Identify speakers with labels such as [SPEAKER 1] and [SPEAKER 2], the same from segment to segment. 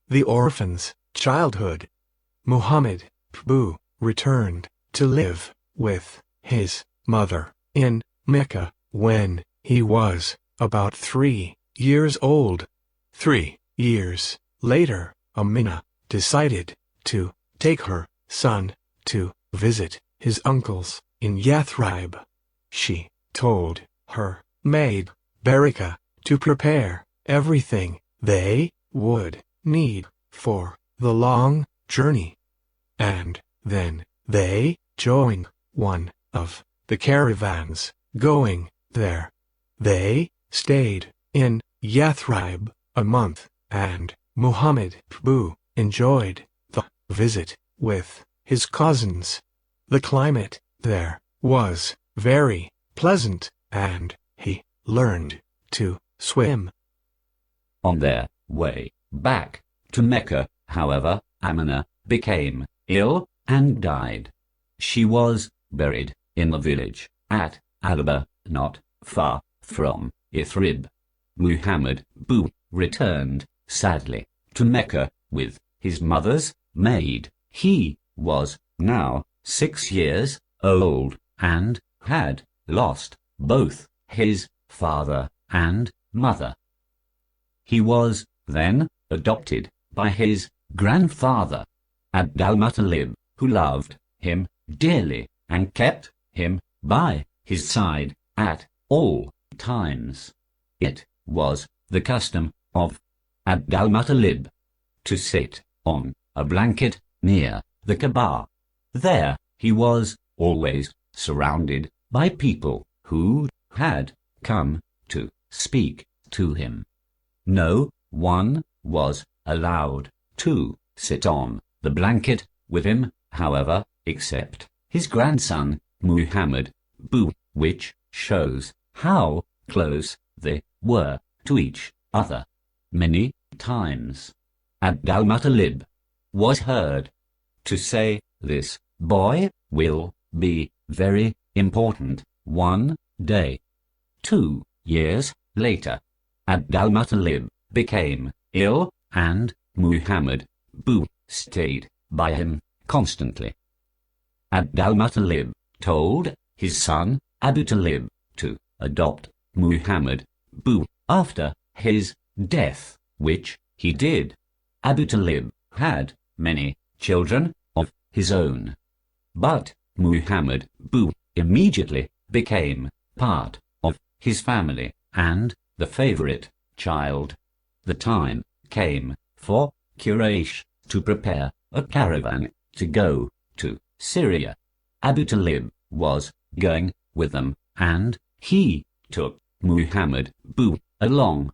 [SPEAKER 1] the orphan's childhood. Muhammad returned to live with his mother in Mecca when he was about 3 years old. 3 years later, Amina decided to take her son to visit his uncles in Yathrib. She told her maid, Baraka, to prepare everything they would need for the long journey. And then they joined one of the caravans going there. They stayed in Yathrib a month, and Muhammad enjoyed the visit with his cousins. The climate there was very pleasant, and he learned to swim.
[SPEAKER 2] On their way back to Mecca, however, Amina became ill and died. She was buried in the village at Alaba, not far from Yathrib. Muhammad returned sadly to Mecca with his mother's maid. He was now 6 years old and had lost both his father and mother. He was then adopted by his grandfather, Abd-al-Muttalib, who loved him dearly and kept him by his side at all times. It was the custom of Abd-al-Muttalib to sit on a blanket near the Kaaba. There he was always surrounded by people who had come to speak to him. No one was allowed to sit on the blanket with him, however, except his grandson Muhammad, which shows how close they were to each other. Many times Abd-al-Muttalib was heard to say, "This boy will be very important one day." 2 years later, Abd-al-Muttalib became ill, and Muhammad stayed by him constantly. Abd-al-Muttalib told his son Abu Talib to adopt Muhammad after his death, which he did. Abu Talib had many children of his own, but Muhammad immediately became part of his family and the favorite child. The time came for Quraysh to prepare a caravan to go to Syria. Abu Talib was going with them, and he took Muhammad along.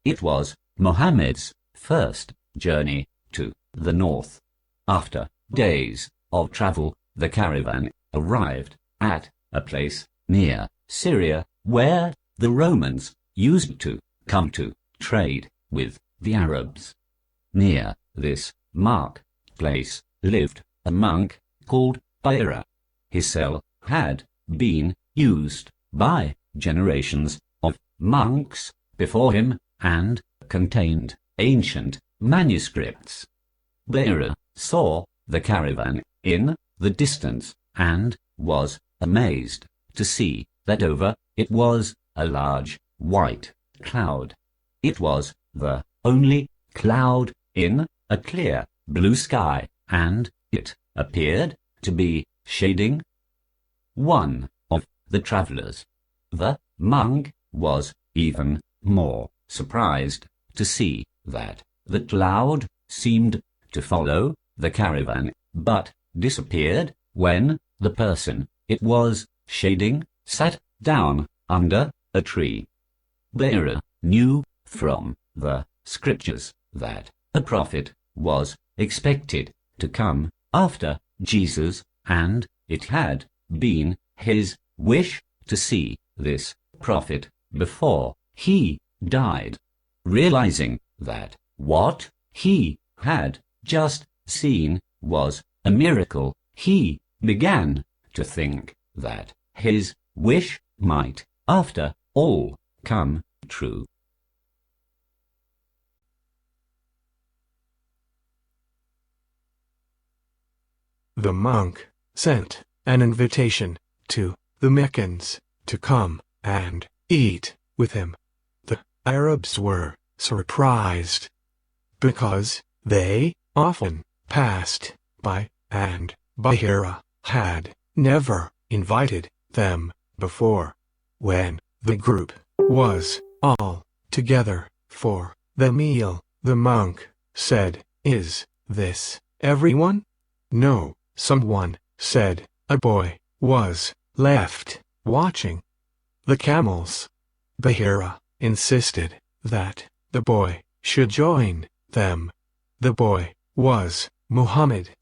[SPEAKER 2] It was Muhammad's first journey to the north. After days of travel, the caravan arrived at a place near Syria where the Romans used to come to trade with the Arabs. Near this marketplace lived a monk called Baira. His cell had been used by generations of monks before him and contained ancient manuscripts. Baira saw the caravan in the distance and was amazed to see that over it was a large white cloud. It was the only cloud in a clear blue sky, and it appeared to be shading one of the travelers. The monk was even more surprised to see that the cloud seemed to follow the caravan, but disappeared when the person it was shading sat down under a tree. Baira knew from the scriptures that a prophet was expected to come after Jesus, and it had been his wish to see this prophet before he died. Realizing that what he had just seen was a miracle, he began to think that his wish might, after all, come true.
[SPEAKER 1] the monk sent an invitation to the Meccans to come and eat with him. The Arabs were surprised because they often passed by, and Bahira had never invited them before. When the group was all together for the meal, the monk said, "Is this everyone?" "No," someone said. "A boy was left watching the camels." Bahira insisted that the boy should join them. The boy was Muhammad.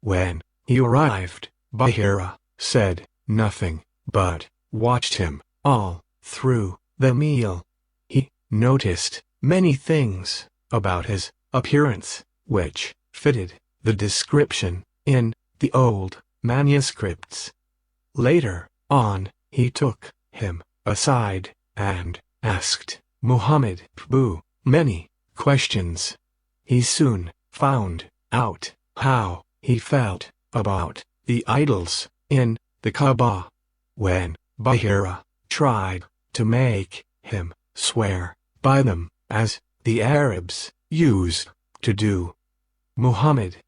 [SPEAKER 1] When he arrived, Bahira said nothing, but watched him all through the meal. He noticed many things about his appearance which fitted the description in the old manuscripts. Later on, he took him aside and asked Muhammad many questions. He soon found out how he felt about the idols in the Kaaba. When Bahira tried to make him swear by them, as the Arabs used to do, Muhammad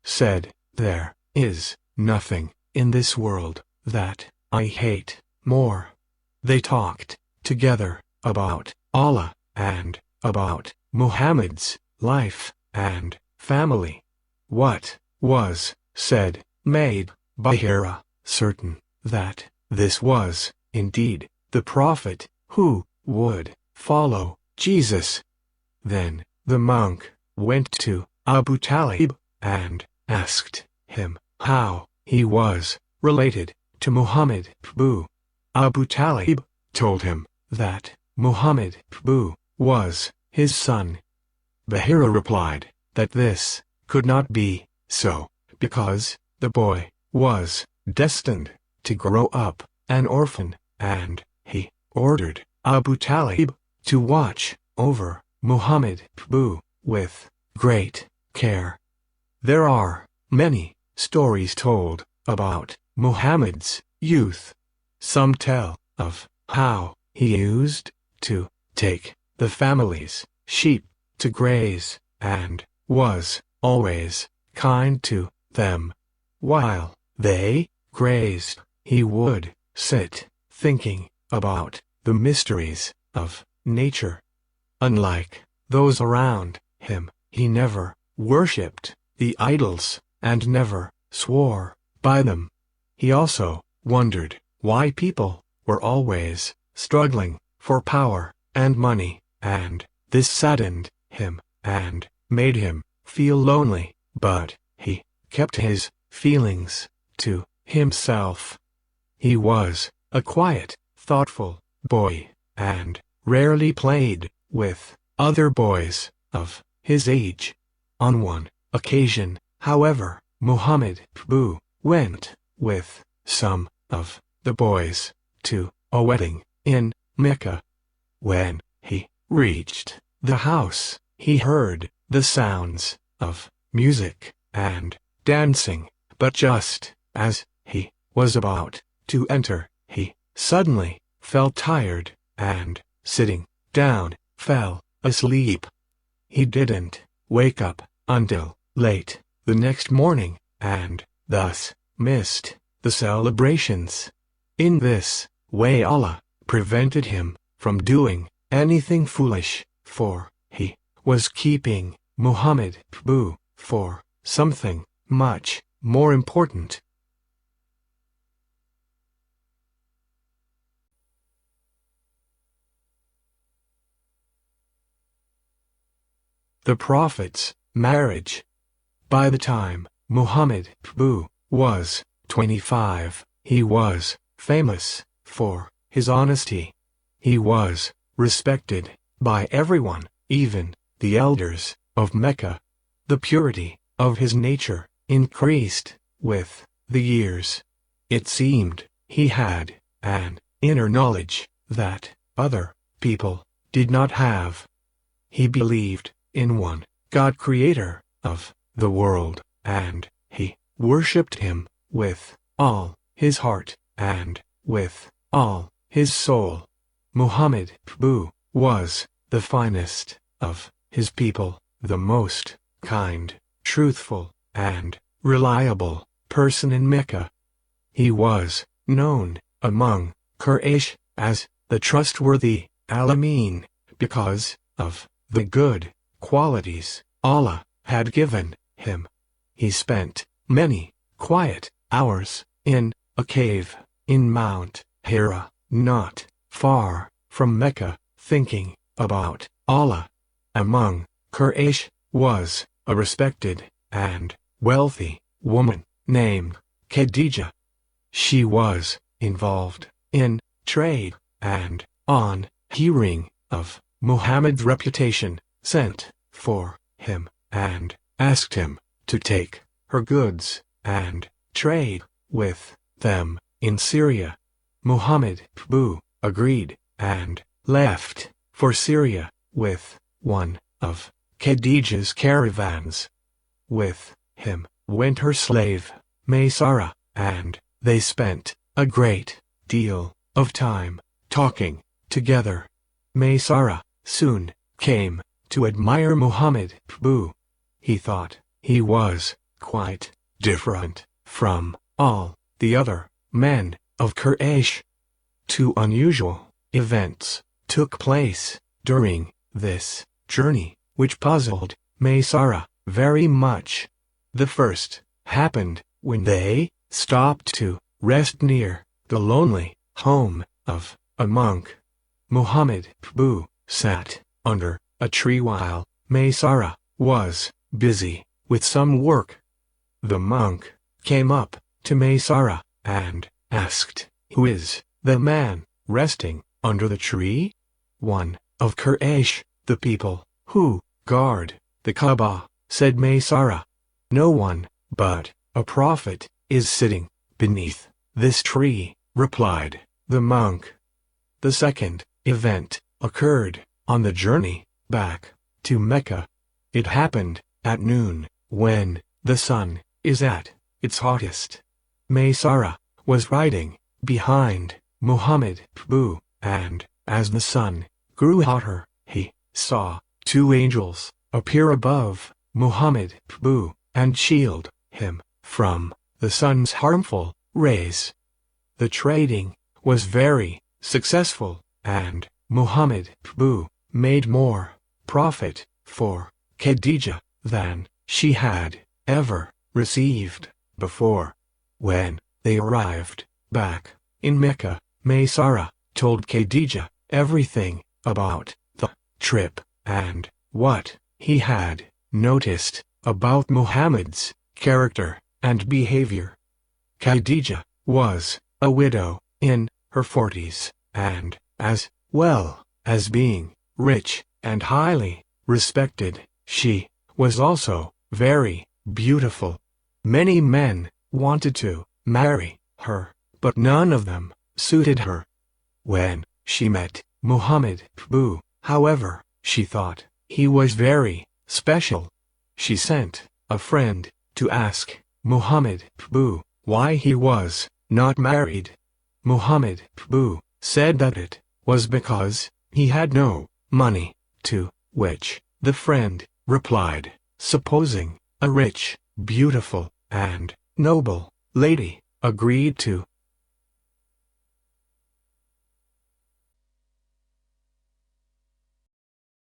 [SPEAKER 1] said, "There is nothing in this world that I hate more." They talked together about Allah and about Muhammad's life and family. What was said made Bahira certain that this was indeed the prophet who would follow Jesus. Then the monk went to Abu Talib and asked him how he was related to Muhammad. Abu Talib told him that Muhammad was his son. Bahira replied that this could not be so, because the boy was destined to grow up an orphan, and he ordered Abu Talib to watch over Muhammad with great care. There are many stories told about Muhammad's youth. Some tell of how he used to take the family's sheep to graze, and was always kind to them. While they grazed, he would sit thinking about the mysteries of nature. Unlike those around him, he never worshipped the idols and never swore by them. He also wondered why people were always struggling for power and money, and this saddened him and made him feel lonely, but he kept his feelings to himself. He was a quiet, thoughtful boy, and rarely played with other boys of his age. On one occasion, however, Muhammad went with some of the boys to a wedding in Mecca. When he reached the house, he heard the sounds of music and dancing, but just as he was about to enter, he suddenly felt tired and, sitting down, fell asleep. He didn't wake up until late the next morning, and thus missed the celebrations. In this way, Allah prevented him from doing anything foolish, for he was keeping Muhammad for something much more important. The Prophet's marriage. By the time Muhammad was 25, he was famous for his honesty. He was respected by everyone, even the elders of Mecca. The purity of his nature increased with the years. It seemed he had an inner knowledge that other people did not have. He believed in one God, creator of the world, and he worshipped him with all his heart and with all his soul. Muhammad was the finest of his people, the most kind, truthful, and reliable person in Mecca. He was known among Quraysh as the trustworthy Al-Amin because of the good qualities Allah had given him. He spent many quiet hours in a cave in Mount Hira, not far from Mecca, thinking about Allah. Among Quraysh was a respected and wealthy woman named Khadijah. She was involved in trade, and on hearing of Muhammad's reputation, sent for him and asked him to take her goods and trade with them in Syria. Muhammad agreed and left for Syria with one of Khadijah's caravans. With him went her slave, Maysara, and they spent a great deal of time talking together. Maysara soon came to admire Muhammad. He thought he was quite different from all the other men of Quraysh. Two unusual events took place during this journey, which puzzled Maysara very much. The first happened when they stopped to rest near the lonely home of a monk. Muhammad sat under a tree while Maysara was busy with some work. The monk came up to Maysara and asked, "Who is the man resting under the tree?" "One of Quraysh, the people who guard the Kaaba," said Maysara. "No one but a prophet is sitting beneath this tree," replied the monk. The second event occurred on the journey back to Mecca. It happened at noon, when the sun is at its hottest. Maysara was riding behind Muhammad, and as the sun grew hotter, he saw two angels appear above Muhammad, and shield him from the sun's harmful rays. The trading was very successful, and Muhammad made more profit for Khadijah than she had ever received before. When they arrived back in Mecca, Maysara told Khadijah everything about the trip and what he had noticed about Muhammad's character and behavior. Khadijah was a widow in her 40s, and as well as being rich and highly respected, she was also very beautiful. Many men wanted to marry her, but none of them suited her. When she met Muhammad, however, she thought he was very special. She sent a friend to ask Muhammad why he was not married. Muhammad said that it was because he had no money, to which the friend replied, "Supposing a rich, beautiful, and noble lady agreed to